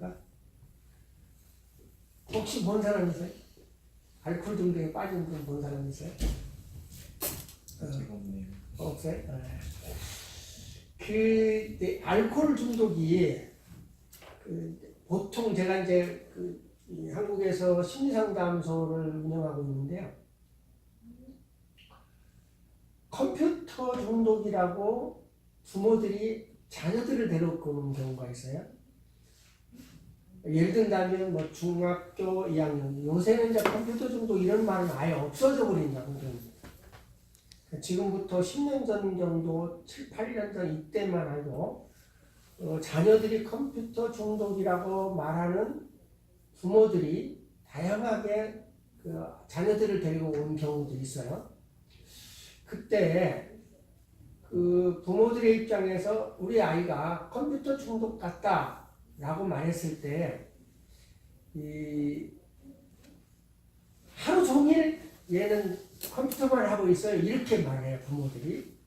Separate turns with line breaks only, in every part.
있습니까? 혹시 본 사람 있어요? 알코올 중독에 빠진 분 본 사람 있어요?
제가 없네요.
없어요? 알코올 중독이 보통 제가 이제 이 한국에서 심리상담소를 운영하고 있는데요. 컴퓨터 중독이라고 부모들이 자녀들을 데려오고 오는 경우가 있어요. 예를 든다면 뭐 중학교 2학년, 요새는 이제 컴퓨터 중독 이런 말은 아예 없어져 버린 정도입니다. 지금부터 10년 전 정도, 7, 8년 전 이때만 해도 자녀들이 컴퓨터 중독이라고 말하는 부모들이 다양하게 자녀들을 데리고 온 경우도 있어요. 그때 부모들의 입장에서 우리 아이가 컴퓨터 중독 같다 라고 말했을 때 하루 종일 얘는 컴퓨터만 하고 있어요 이렇게 말해요 부모들이.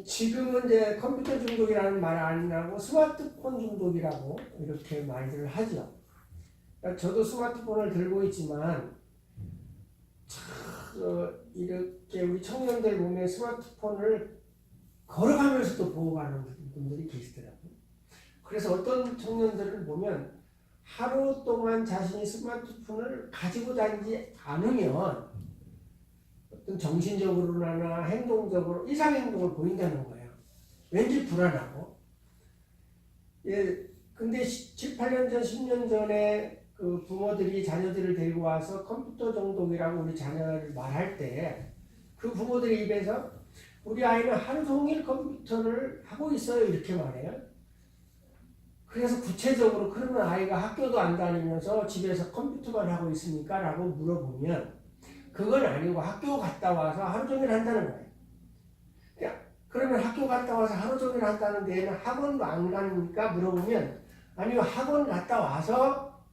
지금은 이제 컴퓨터 중독이라는 말 안 하고 스마트폰 중독이라고 이렇게 말들을 하죠. 그러니까 저도 스마트폰을 들고 있지만 이렇게 우리 청년들 보면 스마트폰을 걸어가면서도 보고 가는 분들이 계시더라고요. 그래서 어떤 청년들을 보면 하루 동안 자신이 스마트폰을 가지고 다니지 않으면 어떤 정신적으로나 행동적으로 이상행동을 보인다는 거예요. 왠지 불안하고. 예, 근데 7, 8년 전, 10년 전에 부모들이 자녀들을 데리고 와서 컴퓨터 중독이라고 우리 자녀를 말할 때 그 부모들의 입에서 우리 아이는 하루 종일 컴퓨터를 하고 있어요 이렇게 말해요. 그래서 구체적으로 그러면 아이가 학교도 안 다니면서 집에서 컴퓨터만 하고 있습니까? 라고 물어보면 그건 아니고 학교 갔다 와서 하루 종일 한다는 거예요. 그러면 학교 갔다 와서 하루 종일 한다는 데에는 학원도 안 가니까 물어보면 아니요 학원 갔다 와서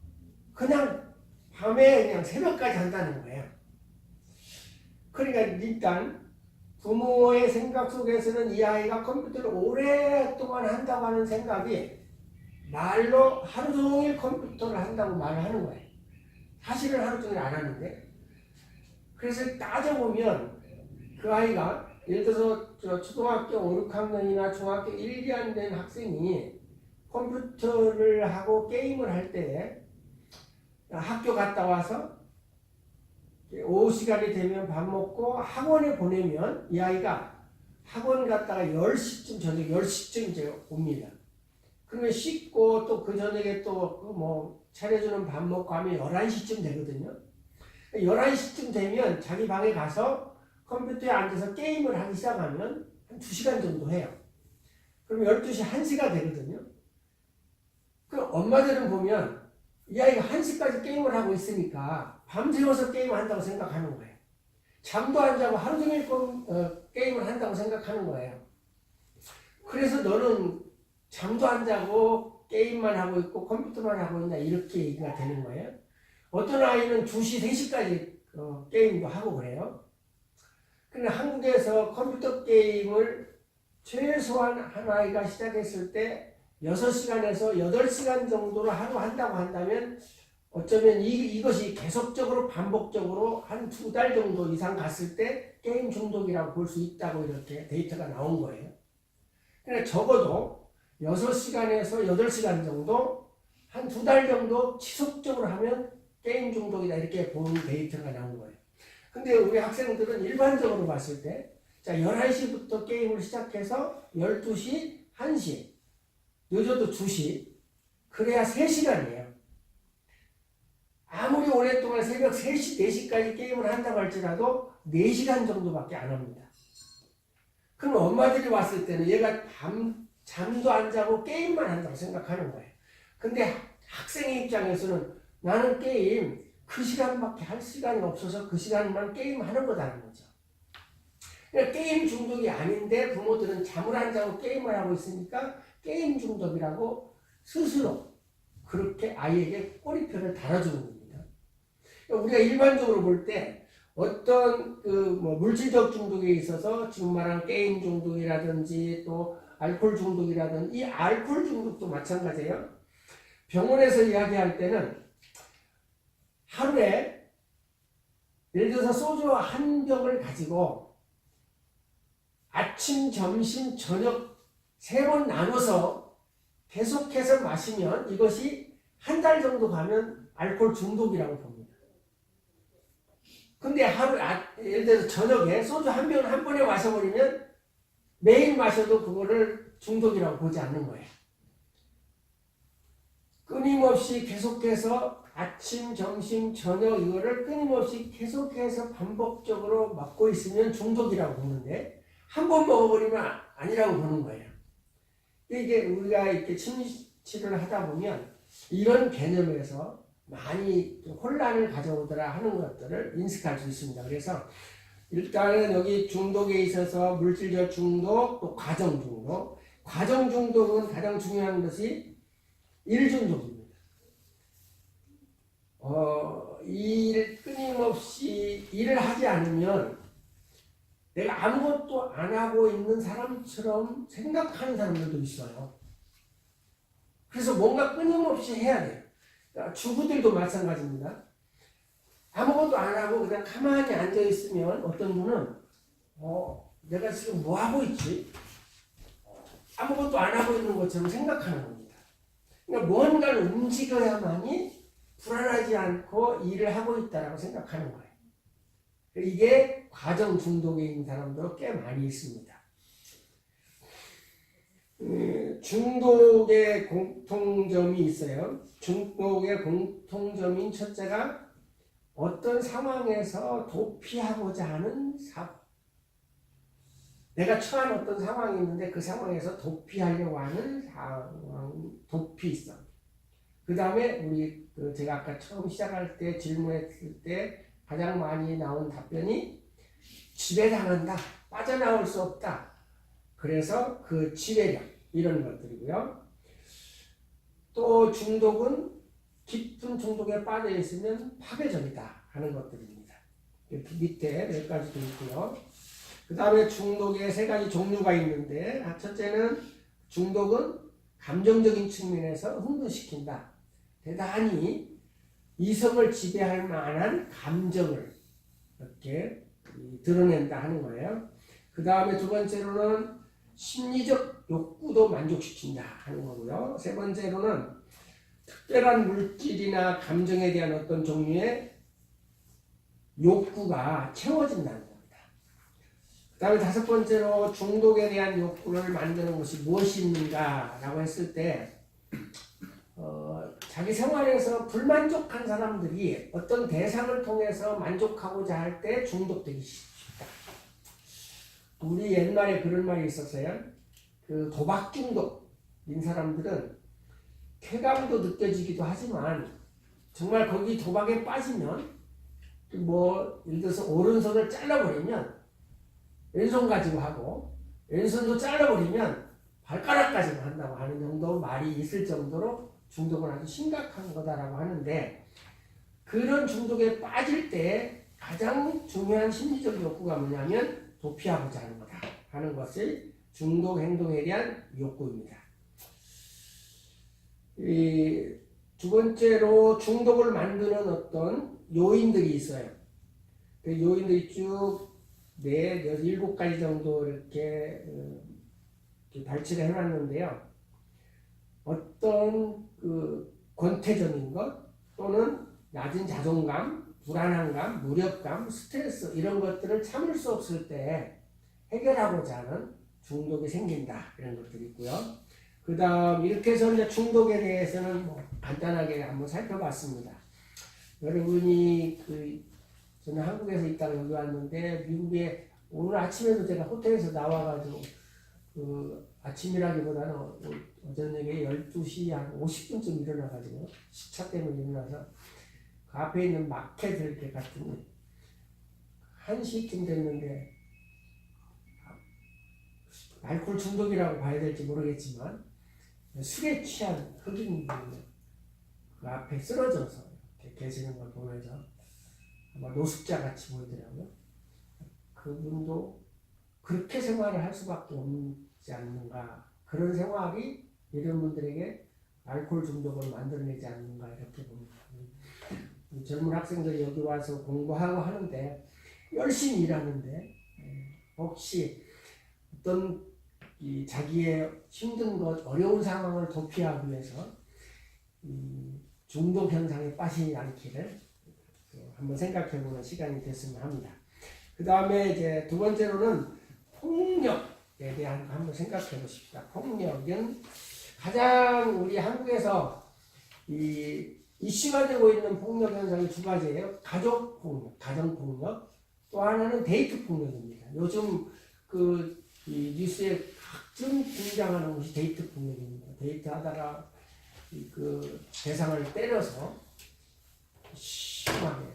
그냥 밤에 그냥 새벽까지 한다는 거예요. 그러니까 일단 부모의 생각 속에서는 이 아이가 컴퓨터를 오랫동안 한다고 하는 생각이 말로 하루 종일 컴퓨터를 한다고 말을 하는 거예요. 사실은 하루 종일 안 하는데. 그래서 따져보면 그 아이가 예를 들어서 초등학교 5, 6학년이나 중학교 1, 2학년 된 학생이 컴퓨터를 하고 게임을 할 때 학교 갔다 와서 오후 시간이 되면 밥 먹고 학원에 보내면 이 아이가 학원 갔다가 10시쯤 저녁 10시쯤 이제 옵니다. 그러면 씻고 또 그 저녁에 또 차려주는 밥 먹고 하면 11시쯤 되거든요. 11시쯤 되면 자기 방에 가서 컴퓨터에 앉아서 게임을 하기 시작하면 한 2시간 정도 해요. 그럼 12시 1시가 되거든요. 그럼 엄마들은 보면 이 아이가 1시까지 게임을 하고 있으니까 밤새워서 게임을 한다고 생각하는 거예요. 잠도 안 자고 하루 종일 게임을 한다고 생각하는 거예요. 그래서 너는 잠도 안 자고 게임만 하고 있고 컴퓨터만 하고 있나 이렇게 얘기가 되는 거예요. 어떤 아이는 2시, 3시까지 게임도 하고 그래요. 그런데 한국에서 컴퓨터 게임을 최소한 한 아이가 시작했을 때 6시간에서 8시간 정도로 하루 한다고 한다면 어쩌면 이것이 계속적으로 반복적으로 한 2달 정도 이상 갔을 때 게임 중독이라고 볼 수 있다고 이렇게 데이터가 나온 거예요. 그러니까 적어도 6시간에서 8시간 정도 한 2달 정도 지속적으로 하면 게임 중독이다 이렇게 보는 데이터가 나온 거예요. 근데 우리 학생들은 일반적으로 봤을 때 자 11시부터 게임을 시작해서 12시, 1시, 늦어도 2시 그래야 3시간이에요. 아무리 오랫동안 새벽 3시, 4시까지 게임을 한다고 할지라도 4시간 정도밖에 안 합니다. 그럼 엄마들이 왔을 때는 얘가 잠도 안 자고 게임만 한다고 생각하는 거예요. 근데 학생의 입장에서는 나는 게임 그 시간밖에 할 시간이 없어서 그 시간만 게임하는 거다는 거죠. 그러니까 게임 중독이 아닌데 부모들은 잠을 안 자고 게임을 하고 있으니까 게임 중독이라고 스스로 그렇게 아이에게 꼬리표를 달아주는 겁니다. 그러니까 우리가 일반적으로 볼 때 어떤 물질적 중독에 있어서 지금 말한 게임 중독이라든지 또 알코올 중독이라든 이 알코올 중독도 마찬가지예요. 병원에서 이야기할 때는 하루에 예를 들어서 소주 한 병을 가지고 아침, 점심, 저녁 3번 나눠서 계속해서 마시면 이것이 한 달 정도 가면 알코올 중독이라고 봅니다. 근데 예를 들어서 저녁에 소주 한 병을 한 번에 마셔버리면 매일 마셔도 그거를 중독이라고 보지 않는 거예요. 끊임없이 계속해서 아침, 점심, 저녁 이거를 끊임없이 계속해서 반복적으로 먹고 있으면 중독이라고 보는데 한 번 먹어버리면 아니라고 보는 거예요. 이게 우리가 이렇게 심리치료를 하다 보면 이런 개념에서 많이 혼란을 가져오더라 하는 것들을 인식할 수 있습니다. 그래서 일단은 여기 중독에 있어서 물질적 중독, 또 과정 중독. 과정 중독은 가장 중요한 것이 일 중독입니다. 끊임없이 일을 하지 않으면 내가 아무것도 안 하고 있는 사람처럼 생각하는 사람들도 있어요. 그래서 뭔가 끊임없이 해야 돼요. 그러니까 주부들도 마찬가지입니다. 아무것도 안 하고 그냥 가만히 앉아 있으면 어떤 분은 내가 지금 뭐 하고 있지? 아무것도 안 하고 있는 것처럼 생각하는 겁니다. 그러니까 뭔가를 움직여야만이 불안하지 않고 일을 하고 있다라고 생각하는 거예요. 이게 과정 중독에 있는 사람도 꽤 많이 있습니다. 중독의 공통점이 있어요. 중독의 공통점인 첫째가 어떤 상황에서 도피하고자 하는 사고. 내가 처한 어떤 상황이 있는데 그 상황에서 도피하려고 하는 상황, 도피성. 그 다음에 제가 아까 처음 시작할 때 질문했을 때 가장 많이 나온 답변이 지배당한다, 빠져나올 수 없다. 그래서 그 지배력 이런 것들이고요. 또 중독은 깊은 중독에 빠져 있으면 파괴적이다 하는 것들입니다. 이렇게 밑에 몇 가지도 있고요. 그 다음에 중독에 3가지 종류가 있는데 첫째는 중독은 감정적인 측면에서 흥분시킨다. 대단히 이성을 지배할 만한 감정을 이렇게 드러낸다 하는 거예요. 그 다음에 2번째로는 심리적 욕구도 만족시킨다 하는 거고요. 3번째로는 특별한 물질이나 감정에 대한 어떤 종류의 욕구가 채워진다는 겁니다. 그 다음에 5번째로 중독에 대한 욕구를 만드는 것이 무엇이 있는가 라고 했을 때 자기 생활에서 불만족한 사람들이 어떤 대상을 통해서 만족하고자 할 때 중독되기 쉽다. 우리 옛말에 그런 말이 있었어요. 그 도박 중독인 사람들은 쾌감도 느껴지기도 하지만 정말 거기 도박에 빠지면 예를 들어서 오른손을 잘라버리면 왼손 가지고 하고 왼손도 잘라버리면 발가락까지 한다고 하는 정도 말이 있을 정도로 중독은 아주 심각한 거다라고 하는데 그런 중독에 빠질 때 가장 중요한 심리적 욕구가 뭐냐면 도피하고자 하는 거다 하는 것이 중독 행동에 대한 욕구입니다. 2번째로 중독을 만드는 어떤 요인들이 있어요. 그 요인들이 쭉 7가지 정도 이렇게 발췌를 해놨는데요. 어떤 권태점인 것 또는 낮은 자존감, 불안함감, 무력감, 스트레스 이런 것들을 참을 수 없을 때 해결하고자 하는 중독이 생긴다 이런 것들이 있고요. 그 다음 이렇게 해서 이제 중독에 대해서는 간단하게 한번 살펴봤습니다. 여러분이 저는 한국에서 있다가 여기 왔는데 미국에 오늘 아침에도 제가 호텔에서 나와가지고 아침이라기보다는 저녁에 12시 한 50분쯤 일어나가지고 시차 때문에 일어나서 그 앞에 있는 마켓을 이렇게 갔더니 1시쯤 됐는데 알코올 중독이라고 봐야 될지 모르겠지만 술에 취한 흑인분이 그 앞에 쓰러져서 이렇게 계시는 걸 보면서 아마 노숙자 같이 보이더라고요. 그분도 그렇게 생활을 할 수밖에 없지 않는가 그런 생활이 이런 분들에게 알코올 중독을 만들어내지 않는가 이렇게 봅니다. 젊은 학생들이 여기 와서 공부하고 하는데 열심히 일하는데 혹시 어떤 이 자기의 힘든 것, 어려운 상황을 도피하기 위해서 이 중독 현상에 빠지지 않기를 한번 생각해보는 시간이 됐으면 합니다. 그 다음에 이제 두 번째로는 폭력에 대한 거 한번 생각해 보십시다. 폭력은 가장 우리 한국에서 이 이슈가 되고 있는 폭력 현상이 두 가지예요. 가족 폭력, 가정 폭력, 또 하나는 데이트 폭력입니다. 요즘 이 뉴스에 가끔 등장하는 것이 데이트 폭력입니다. 데이트하다가 그 대상을 때려서 심하게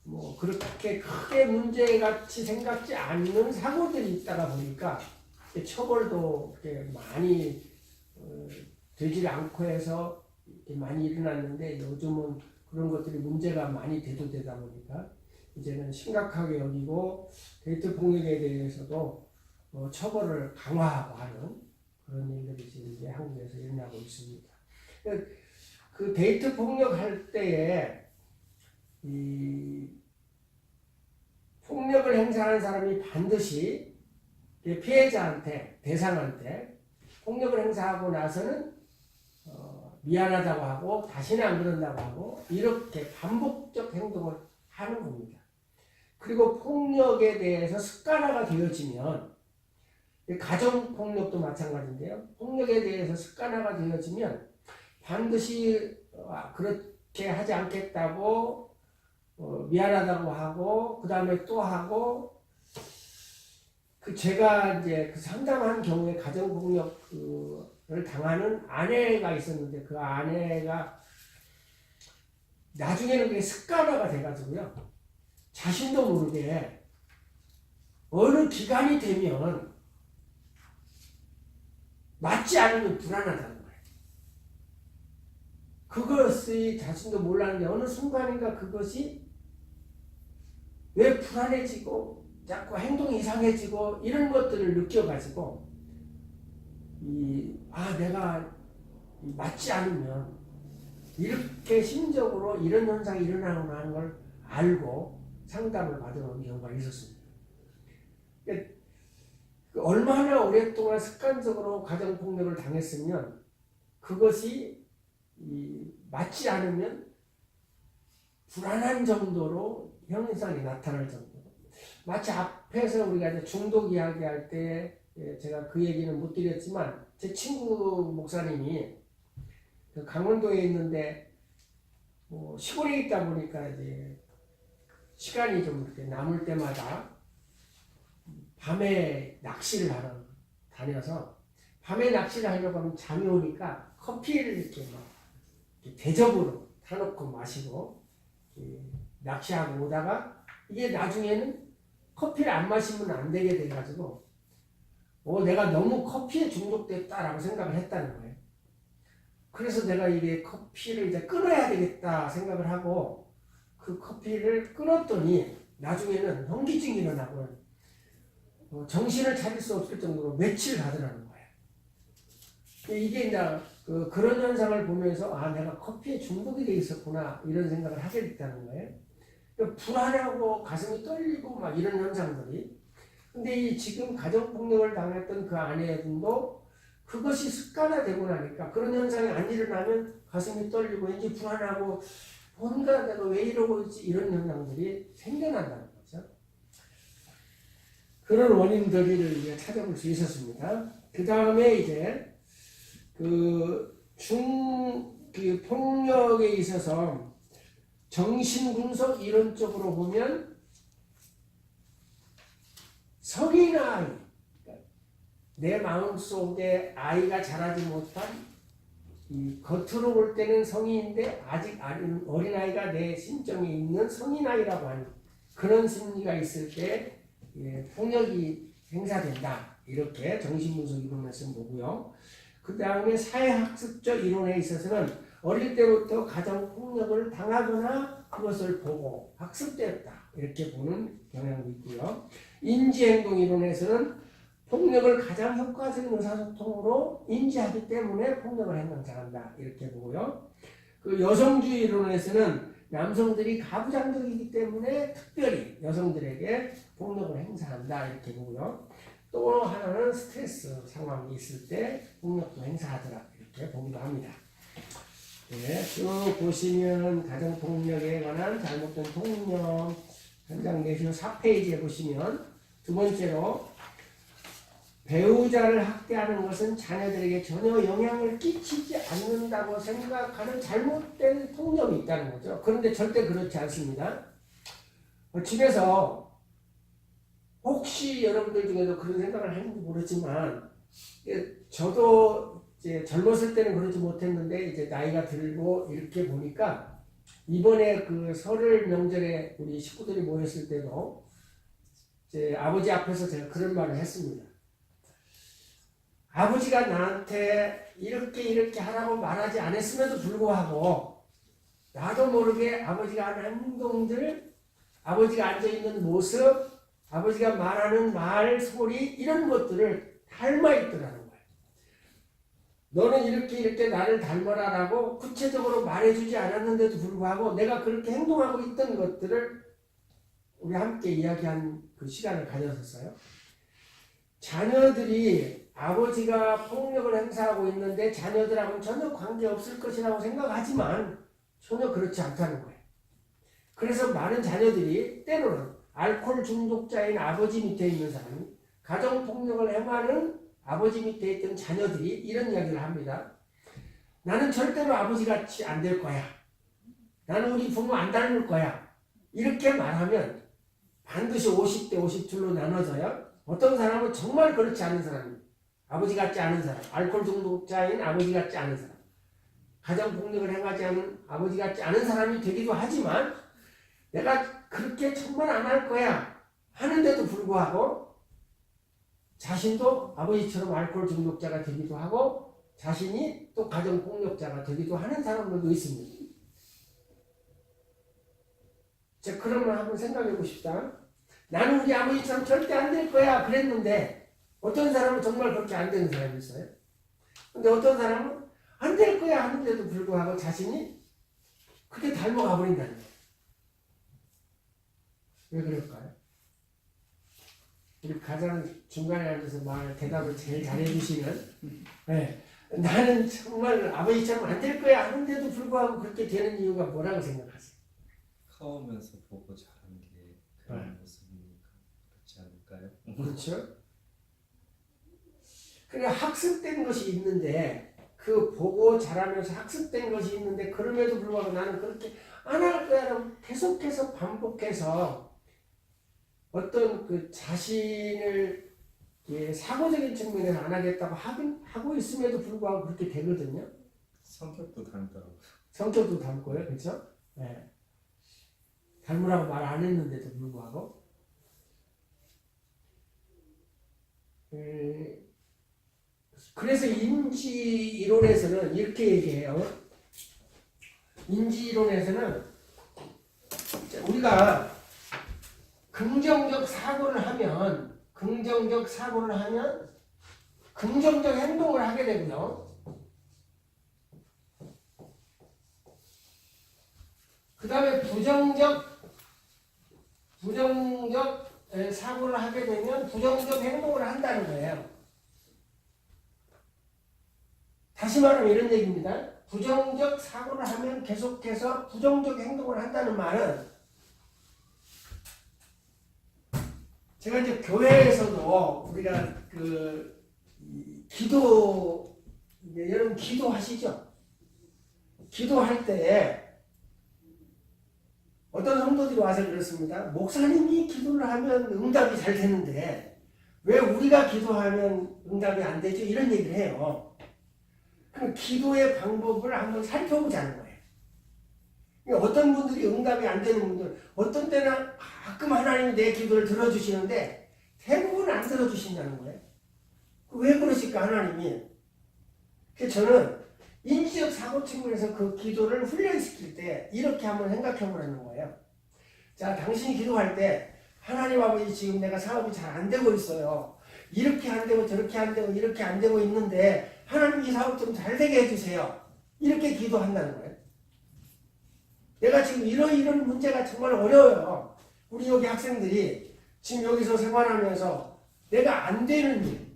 뭐 그렇게 크게 문제같이 생각지 않는 사고들이 있다가 보니까 처벌도 많이 되지 않고 해서 많이 일어났는데 요즘은 그런 것들이 문제가 많이 대두되다 보니까 이제는 심각하게 여기고 데이트 폭력에 대해서도 처벌을 강화하고 하는 그런 일들이 지금 이제 한국에서 일어나고 있습니다. 그 데이트 폭력 할 때에 이 폭력을 행사하는 사람이 반드시 피해자한테, 대상한테 폭력을 행사하고 나서는 미안하다고 하고 다시는 안 그런다고 하고 이렇게 반복적 행동을 하는 겁니다. 그리고 폭력에 대해서 습관화가 되어지면 가정폭력도 마찬가지인데요. 폭력에 대해서 습관화가 되어지면 반드시 그렇게 하지 않겠다고 미안하다고 하고 그 다음에 또 하고 제가 이제 상담한 경우에 가정폭력을 당하는 아내가 있었는데 그 아내가 나중에는 그게 습관화가 돼가지고요. 자신도 모르게 어느 기간이 되면 맞지 않으면 불안하다는 거예요. 그것이 자신도 몰랐는데 어느 순간인가 그것이 왜 불안해지고 자꾸 행동이 이상해지고 이런 것들을 느껴가지고 내가 맞지 않으면 이렇게 심적으로 이런 현상이 일어나구나 하는 걸 알고 상담을 받아온 경우가 있었습니다. 얼마나 오랫동안 습관적으로 가정폭력을 당했으면 그것이 맞지 않으면 불안한 정도로 현상이 나타날 정도로 마치 앞에서 우리가 이제 중독 이야기할 때 제가 그 얘기는 못 드렸지만 제 친구 목사님이 강원도에 있는데 시골에 있다 보니까 이제 시간이 좀 이렇게 남을 때마다 밤에 낚시를 하러 다녀서 밤에 낚시를 하려고 하면 잠이 오니까 커피를 이렇게 막 대접으로 타놓고 마시고 낚시하고 오다가 이게 나중에는 커피를 안 마시면 안 되게 돼가지고 내가 너무 커피에 중독됐다라고 생각을 했다는 거예요. 그래서 내가 이게 커피를 이제 끊어야 되겠다 생각을 하고 그 커피를 끊었더니 나중에는 현기증이 일어나고 정신을 차릴 수 없을 정도로 며칠 가더라는 거예요. 이게 이제 그런 현상을 보면서 내가 커피에 중독이 돼 있었구나 이런 생각을 하게 됐다는 거예요. 불안하고 가슴이 떨리고 막 이런 현상들이. 근데 지금 가정폭력을 당했던 그 아내분도 그것이 습관화되고 나니까 그런 현상이 안 일어나면 가슴이 떨리고 왠지 불안하고 뭔가 내가 왜 이러고 있지 이런 현상들이 생겨난다는 거죠. 그런 원인들을 이제 찾아볼 수 있었습니다. 그 다음에 이제 폭력에 있어서 정신분석 이론적으로 보면 성인 아이, 내 마음속에 아이가 자라지 못한 겉으로 볼 때는 성인인데 아직 어린아이가 내 심정에 있는 성인아이라고 하는 그런 심리가 있을 때 폭력이 행사된다. 이렇게 정신분석 이론에서 보고요. 그 다음에 사회학습적 이론에 있어서는 어릴 때부터 가정폭력을 당하거나 그것을 보고 학습되었다. 이렇게 보는 경향도 있고요. 인지행동 이론에서는 폭력을 가장 효과적인 의사소통으로 인지하기 때문에 폭력을 행사한다 이렇게 보고요. 그 여성주의 이론에서는 남성들이 가부장적이기 때문에 특별히 여성들에게 폭력을 행사한다 이렇게 보고요. 또 하나는 스트레스 상황이 있을 때 폭력도 행사하더라 이렇게 보기도 합니다. 네, 쭉 보시면 가정폭력에 관한 잘못된 폭력 현장 내시호 4페이지에 보시면 두 번째로 배우자를 학대하는 것은 자녀들에게 전혀 영향을 끼치지 않는다고 생각하는 잘못된 통념이 있다는 거죠. 그런데 절대 그렇지 않습니다. 집에서 혹시 여러분들 중에도 그런 생각을 하는지 모르지만 저도 이제 젊었을 때는 그러지 못했는데 이제 나이가 들고 이렇게 보니까 이번에 그 설을 명절에 우리 식구들이 모였을 때도 이제 아버지 앞에서 제가 그런 말을 했습니다. 아버지가 나한테 이렇게 하라고 말하지 않았음에도 불구하고 나도 모르게 아버지가 하는 행동들, 아버지가 앉아있는 모습, 아버지가 말하는 말, 소리 이런 것들을 닮아 있더라는 거예요. 너는 이렇게 나를 닮아라라고 구체적으로 말해주지 않았는데도 불구하고 내가 그렇게 행동하고 있던 것들을 우리 함께 이야기한 그 시간을 가졌었어요. 자녀들이 아버지가 폭력을 행사하고 있는데 자녀들하고는 전혀 관계없을 것이라고 생각하지만 전혀 그렇지 않다는 거예요. 그래서 많은 자녀들이 때로는 알코올 중독자인 아버지 밑에 있는 사람이 가정폭력을 행하는 아버지 밑에 있던 자녀들이 이런 이야기를 합니다. 나는 절대로 아버지같이 안 될 거야. 나는 우리 부모 안 닮을 거야. 이렇게 말하면 반드시 50대 50줄로 나눠져요. 어떤 사람은 정말 그렇지 않은 사람입니다. 아버지 같지 않은 사람, 알코올 중독자인 아버지 같지 않은 사람, 가정폭력을 행하지 않은 아버지 같지 않은 사람이 되기도 하지만 내가 그렇게 정말 안 할 거야 하는데도 불구하고 자신도 아버지처럼 알코올 중독자가 되기도 하고 자신이 또 가정폭력자가 되기도 하는 사람들도 있습니다. 자, 그러면 한번 생각해 보십시다. 나는 우리 아버지처럼 절대 안 될 거야 그랬는데 어떤 사람은 정말 그렇게 안 되는 사람이 있어요. 근데 어떤 사람은 안 될 거야 하는데도 불구하고 자신이 그렇게 닮아가 버린다는 거예요. 왜 그럴까요? 우리 가장 중간에 앉아서 대답을 제일 잘해주시는 네. 나는 정말 아버지처럼 안 될 거야 하는데도 불구하고 그렇게 되는 이유가 뭐라고 생각하세요?
커오면서 보고 자란 게 그런 모습이니까 그렇지 않을까요?
그렇죠? 그래 학습된 것이 있는데 그 보고 자라면서 학습된 것이 있는데 그럼에도 불구하고 나는 그렇게 안 할 거야라고 계속해서 반복해서 어떤 그 자신을 사고적인 측면에서 안 하겠다고 하고 있음에도 불구하고 그렇게 되거든요.
성격도 닮더라고요.
성격도 닮고요, 그렇죠? 네. 닮으라고 말 안 했는데도 불구하고. 그래서 인지 이론에서는 이렇게 얘기해요. 인지 이론에서는 우리가 긍정적 사고를 하면 긍정적 행동을 하게 되고요. 그 다음에 부정적 사고를 하게 되면 부정적 행동을 한다는 거예요. 다시 말하면 이런 얘기입니다. 부정적 사고를 하면 계속해서 부정적 행동을 한다는 말은 제가 이제 교회에서도 우리가 여러분 기도하시죠? 기도할 때 어떤 성도들이 와서 그렇습니다. 목사님이 기도를 하면 응답이 잘 되는데 왜 우리가 기도하면 응답이 안 되죠? 이런 얘기를 해요. 그럼 기도의 방법을 한번 살펴보자는 거예요. 어떤 분들이 응답이 안 되는 분들, 어떤 때는 가끔 하나님이 내 기도를 들어주시는데 대부분 안 들어주신다는 거예요. 왜 그러실까 하나님이? 그래서 저는 인지적 사고 측면에서 그 기도를 훈련시킬 때 이렇게 한번 생각해 보라는 거예요. 자, 당신이 기도할 때 하나님 아버지 지금 내가 사업이 잘 안 되고 있어요. 이렇게 안 되고 저렇게 안 되고 이렇게 안 되고 있는데 하나님 이 사업 좀 잘 되게 해주세요. 이렇게 기도한다는 거예요. 내가 지금 이런 문제가 정말 어려워요. 우리 여기 학생들이 지금 여기서 생활하면서 내가 안 되는 일,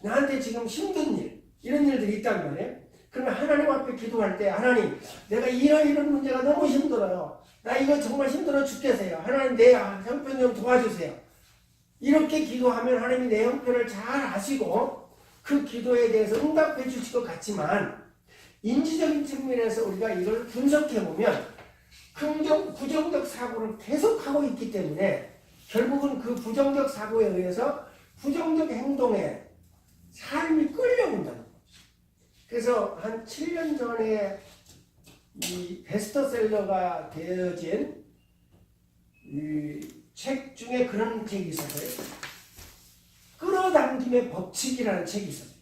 나한테 지금 힘든 일, 이런 일들이 있단 말이에요. 그러면 하나님 앞에 기도할 때 하나님 내가 이런 문제가 너무 힘들어요. 나 이거 정말 힘들어 죽겠어요. 하나님 내 형편 좀 도와주세요. 이렇게 기도하면 하나님이 내 형편을 잘 아시고 그 기도에 대해서 응답해 주실 것 같지만 인지적인 측면에서 우리가 이걸 분석해 보면 부정적 사고를 계속하고 있기 때문에 결국은 그 부정적 사고에 의해서 부정적 행동에 삶이 끌려온다는 거죠. 그래서 한 7년 전에 이 베스트셀러가 되어진 이 책 중에 그런 책이 있었어요. 끌어당김의 법칙이라는 책이 있었어요.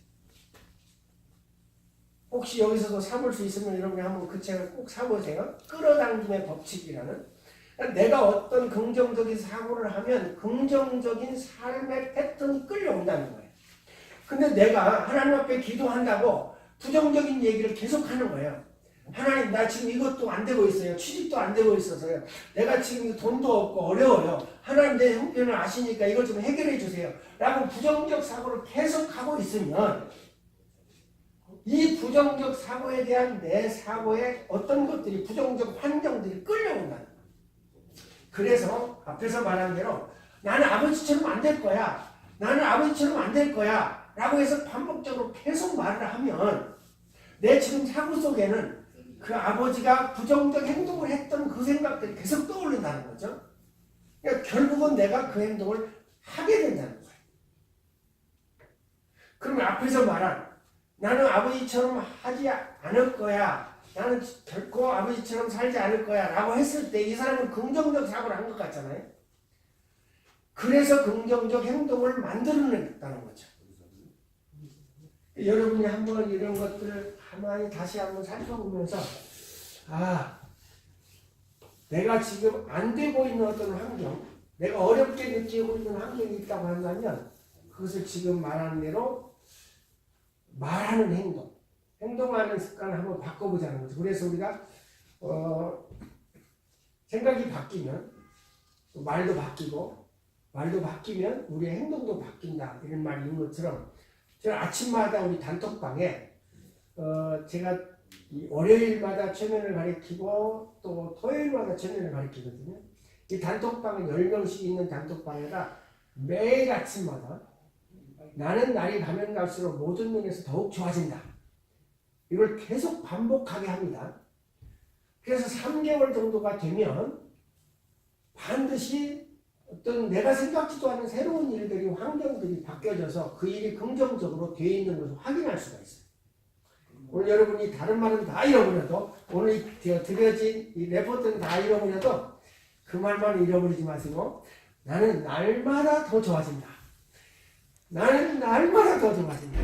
혹시 여기서도 사볼 수 있으면 여러분이 한번 그 책을 꼭 사보세요. 끌어당김의 법칙이라는. 내가 어떤 긍정적인 사고를 하면 긍정적인 삶의 패턴이 끌려온다는 거예요. 근데 내가 하나님 앞에 기도한다고 부정적인 얘기를 계속하는 거예요. 하나님 나 지금 이것도 안 되고 있어요. 취직도 안 되고 있어서요. 내가 지금 돈도 없고 어려워요. 하나님 내 형편을 아시니까 이걸 좀 해결해 주세요. 라고 부정적 사고를 계속하고 있으면 이 부정적 사고에 대한 내 사고에 어떤 것들이 부정적 환경들이 끌려온다는 거예요. 그래서 앞에서 말한 대로 나는 아버지처럼 안 될 거야. 나는 아버지처럼 안 될 거야. 라고 해서 반복적으로 계속 말을 하면 내 지금 사고 속에는 그 아버지가 부정적 행동을 했던 그 생각들이 계속 떠오른다는 거죠. 그러니까 결국은 내가 그 행동을 하게 된다는 거예요. 그러면 앞에서 말한 나는 아버지처럼 하지 않을 거야. 나는 결코 아버지처럼 살지 않을 거야. 라고 했을 때 이 사람은 긍정적 사고를 한 것 같잖아요. 그래서 긍정적 행동을 만들어냈다는 거죠. 여러분이 한번 이런 것들을 가만히 다시 한번 살펴보면서 내가 지금 안 되고 있는 어떤 환경, 내가 어렵게 느끼고 있는 환경이 있다고 한다면 그것을 지금 말하는 대로 말하는 행동, 행동하는 습관을 한번 바꿔보자는 거죠. 그래서 우리가 생각이 바뀌면 또 말도 바뀌고 말도 바뀌면 우리의 행동도 바뀐다 이런 말이 있는 것처럼 저는 아침마다 우리 단톡방에 제가 이 월요일마다 최면을 가르치고 또 토요일마다 최면을 가르치거든요. 이 단톡방은 10명씩 있는 단톡방에다 매일 아침마다 나는 날이 가면 갈수록 모든 면에서 더욱 좋아진다. 이걸 계속 반복하게 합니다. 그래서 3개월 정도가 되면 반드시 어떤 내가 생각지도 않은 새로운 일들이 환경들이 바뀌어져서 그 일이 긍정적으로 되어 있는 것을 확인할 수가 있어요. 오늘 여러분이 다른 말은 다 잃어버려도 오늘 드려진 이 레포트는 다 잃어버려도 그 말만 잃어버리지 마시고 나는 날마다 더 좋아진다. 나는 날마다 더 좋아진다.